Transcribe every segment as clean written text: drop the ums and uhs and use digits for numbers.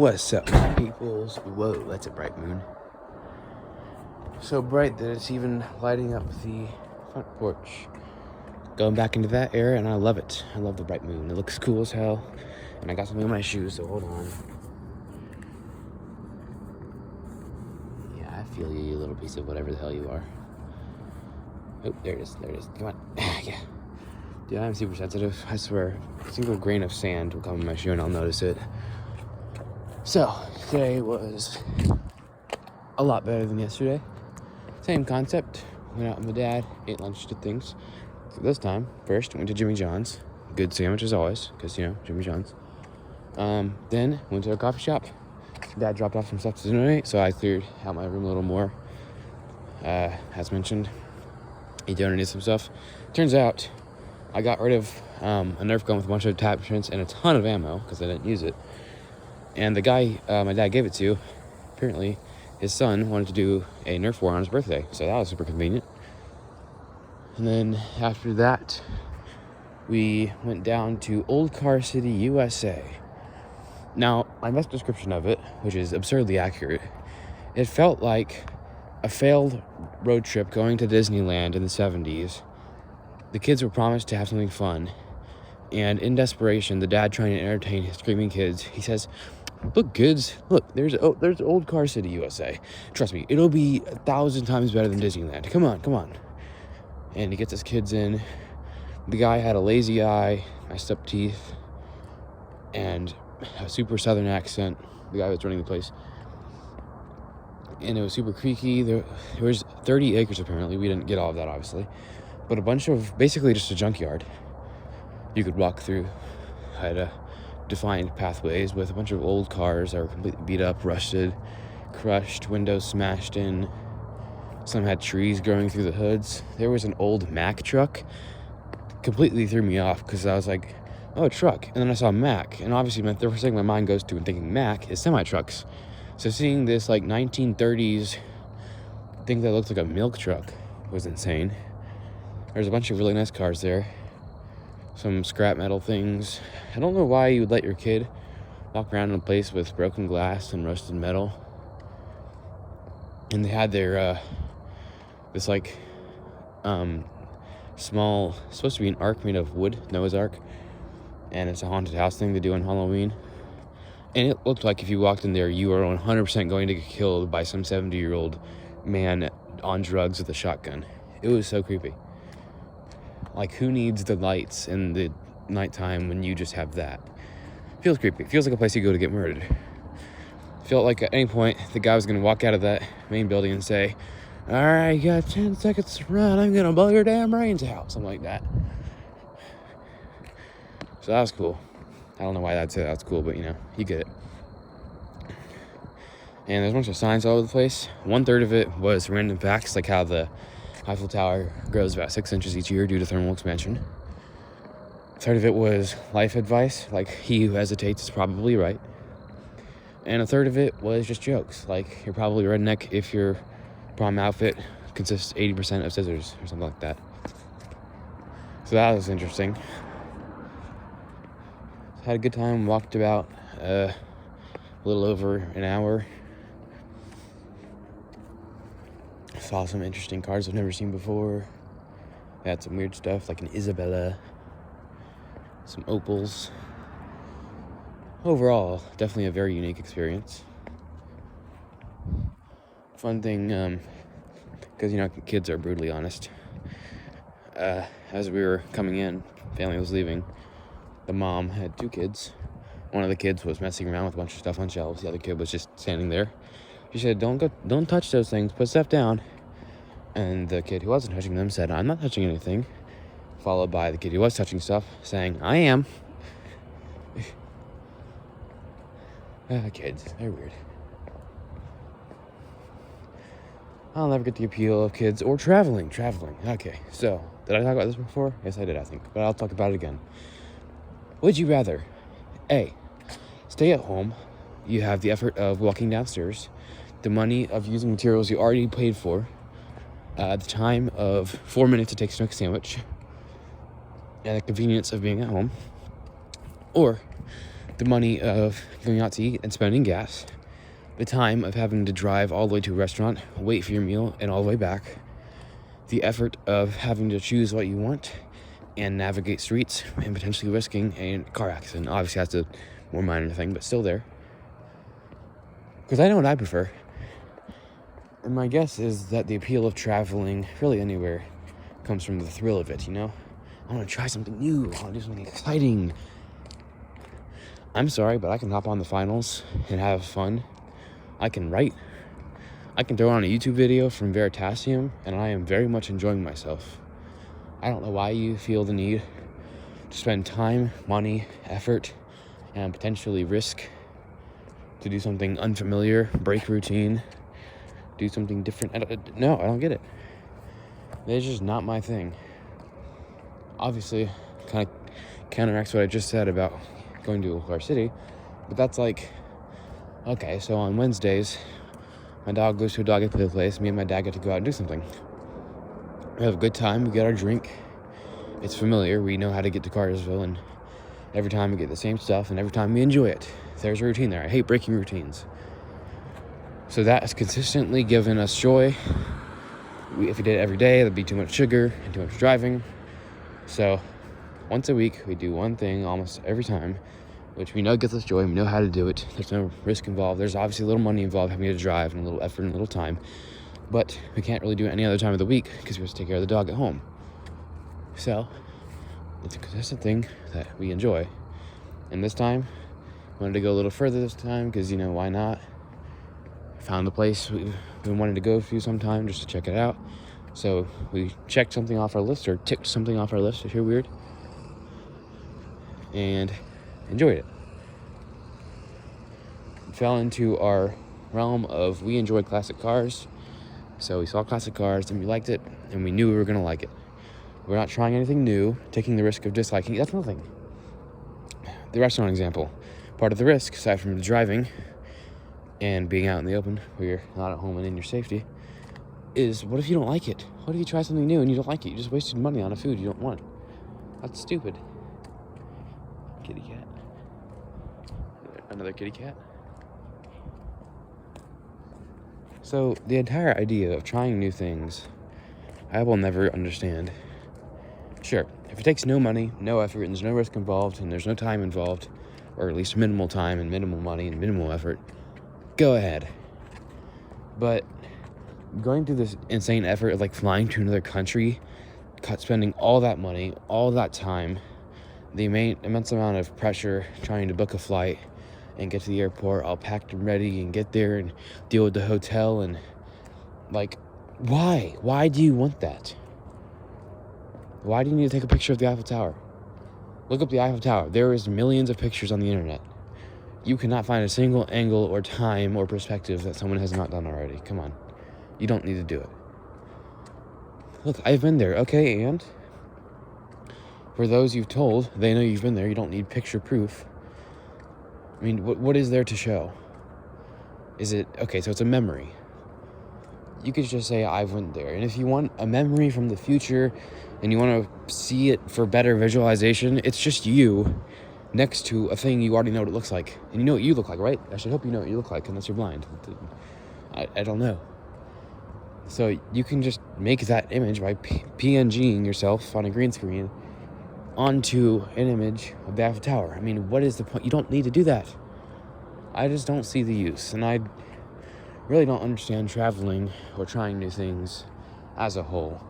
What's up, my peoples? Whoa, that's a bright moon. So bright that it's even lighting up the front porch. Going back into that era, and I love it. I love the bright moon. It looks cool as hell. And I got something in my shoes, so hold on. Yeah, I feel you little piece of whatever the hell you are. Oh, there it is. Come on. Yeah. Dude, I'm super sensitive. I swear. A single grain of sand will come in my shoe and I'll notice it. So, today was a lot better than yesterday. Same concept. Went out with my dad, ate lunch, did things. So this time, first, went to Jimmy John's. Good sandwich as always, because, Jimmy John's. Then, went to a coffee shop. Dad dropped off some stuff to donate, so I cleared out my room a little more. As mentioned, he donated some stuff. Turns out, I got rid of a Nerf gun with a bunch of attachments and a ton of ammo, because I didn't use it. And the guy my dad gave it to, apparently, his son wanted to do a Nerf war on his birthday. So that was super convenient. And then after that, we went down to Old Car City, USA. Now, my best description of it, which is absurdly accurate, it felt like a failed road trip going to Disneyland in the 70s. The kids were promised to have something fun. And in desperation, the dad trying to entertain his screaming kids, he says, "Look, kids, look, there's Old Car City, USA. Trust me, it'll be 1,000 times better than Disneyland. Come on. And he gets his kids in. The guy had a lazy eye, messed up teeth, and a super southern accent, the guy was running the place. And it was super creaky. There was 30 acres, apparently. We didn't get all of that, obviously. But a bunch of, basically just a junkyard you could walk through. Had defined pathways with a bunch of old cars that were completely beat up, rusted, crushed, windows smashed in. Some had trees growing through the hoods. There was an old Mack truck. Completely threw me off because I was like, oh, a truck. And then I saw Mack. And obviously the first thing my mind goes to when thinking Mack is semi-trucks. So seeing this 1930s thing that looked like a milk truck was insane. There's a bunch of really nice cars there. Some scrap metal things. I don't know why you would let your kid walk around in a place with broken glass and rusted metal. And they had their this small, supposed to be an ark made of wood, Noah's Ark, and it's a haunted house thing they do on Halloween. And it looked like if you walked in there, you were 100% going to get killed by some 70-year-old man on drugs with a shotgun. It was so creepy. Like, who needs the lights in the nighttime when you just have that? Feels creepy. Feels like a place you go to get murdered. Felt like at any point, the guy was going to walk out of that main building and say, "All right, you got 10 seconds to run. I'm going to blow your damn brains out." Something like that. So that was cool. I don't know why I'd say that was cool, but, you get it. And there's a bunch of signs all over the place. 1/3 of it was random facts, like how the Eiffel Tower grows about 6 inches each year due to thermal expansion. 1/3 of it was life advice, like he who hesitates is probably right. And 1/3 of it was just jokes, like you're probably redneck if your prom outfit consists 80% of scissors or something like that. So that was interesting. Had a good time, walked about a little over an hour. Saw some interesting cars I've never seen before. They had some weird stuff like an Isabella, some Opals. Overall, definitely a very unique experience. Fun thing, because kids are brutally honest. As we were coming in, family was leaving. The mom had 2 kids. One of the kids was messing around with a bunch of stuff on shelves. The other kid was just standing there. She said, "Don't touch those things. Put stuff down." And the kid who wasn't touching them said, "I'm not touching anything." Followed by the kid who was touching stuff saying, "I am." Kids, they're weird. I'll never get the appeal of kids or traveling. Okay, so, did I talk about this before? Yes, I did, I think. But I'll talk about it again. Would you rather, A, stay at home, you have the effort of walking downstairs, the money of using materials you already paid for, the time of 4 minutes to take a sandwich, and the convenience of being at home, or the money of going out to eat and spending gas, the time of having to drive all the way to a restaurant, wait for your meal, and all the way back, the effort of having to choose what you want and navigate streets and potentially risking a car accident. Obviously, that's a more minor thing, but still there. Because I know what I prefer. And my guess is that the appeal of traveling really anywhere comes from the thrill of it, you know? I want to try something new. I want to do something exciting. I'm sorry, but I can hop on the finals and have fun. I can write. I can throw on a YouTube video from Veritasium, and I am very much enjoying myself. I don't know why you feel the need to spend time, money, effort, and potentially risk to do something unfamiliar, break routine, do something different. I don't get it. It's just not my thing. Obviously, kind of counteracts what I just said about going to our city, but that's like, okay, so on Wednesdays, my dog goes to a dog play place, me and my dad get to go out and do something. We have a good time, we get our drink, it's familiar, we know how to get to Cartersville, and every time we get the same stuff, and every time we enjoy it. There's a routine there. I hate breaking routines. So that has consistently given us joy. If we did it every day, that'd be too much sugar and too much driving. So once a week, we do one thing almost every time, which we know gets us joy. We know how to do it. There's no risk involved. There's obviously a little money involved, having to drive, and a little effort and a little time. But we can't really do it any other time of the week because we have to take care of the dog at home. So it's a consistent thing that we enjoy. And this time, wanted to go a little further this time because, why not? Found the place we've been wanting to go to sometime just to check it out. So we checked something off our list, or ticked something off our list, if you're weird, and enjoyed it. Fell into our realm of we enjoy classic cars. So we saw classic cars and we liked it, and we knew we were going to like it. We're not trying anything new, taking the risk of disliking it. That's nothing. The restaurant example. Part of the risk, aside from the driving and being out in the open where you're not at home and in your safety, is what if you don't like it? What if you try something new and you don't like it? You just wasted money on a food you don't want. That's stupid. Kitty cat. Another kitty cat. So the entire idea of trying new things, I will never understand. Sure, if it takes no money, no effort, and there's no risk involved, and there's no time involved, or at least minimal time and minimal money and minimal effort, go ahead. But going through this insane effort of like flying to another country, spending all that money, all that time, the immense amount of pressure trying to book a flight and get to the airport all packed and ready and get there and deal with the hotel, and like, why do you want that? Why do you need to take a picture of the Eiffel Tower? Look up the Eiffel Tower. There is millions of pictures on the internet. You cannot find a single angle or time or perspective that someone has not done already. Come on. You don't need to do it. Look, I've been there. Okay, and for those you've told, they know you've been there. You don't need picture proof. I mean, what is there to show? Is it, okay, so it's a memory. You could just say, I went there. And if you want a memory from the future and you want to see it for better visualization, it's just you next to a thing you already know what it looks like. And you know what you look like, right? I should hope you know what you look like, unless you're blind. I don't know. So you can just make that image by PNGing yourself on a green screen onto an image of the Eiffel Tower. I mean, what is the point? You don't need to do that. I just don't see the use. And I really don't understand traveling or trying new things as a whole.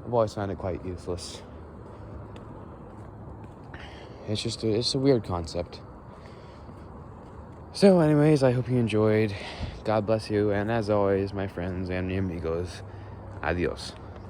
I've always found it quite useless. It's a weird concept. So anyways, I hope you enjoyed. God bless you. And as always, my friends and amigos, adios.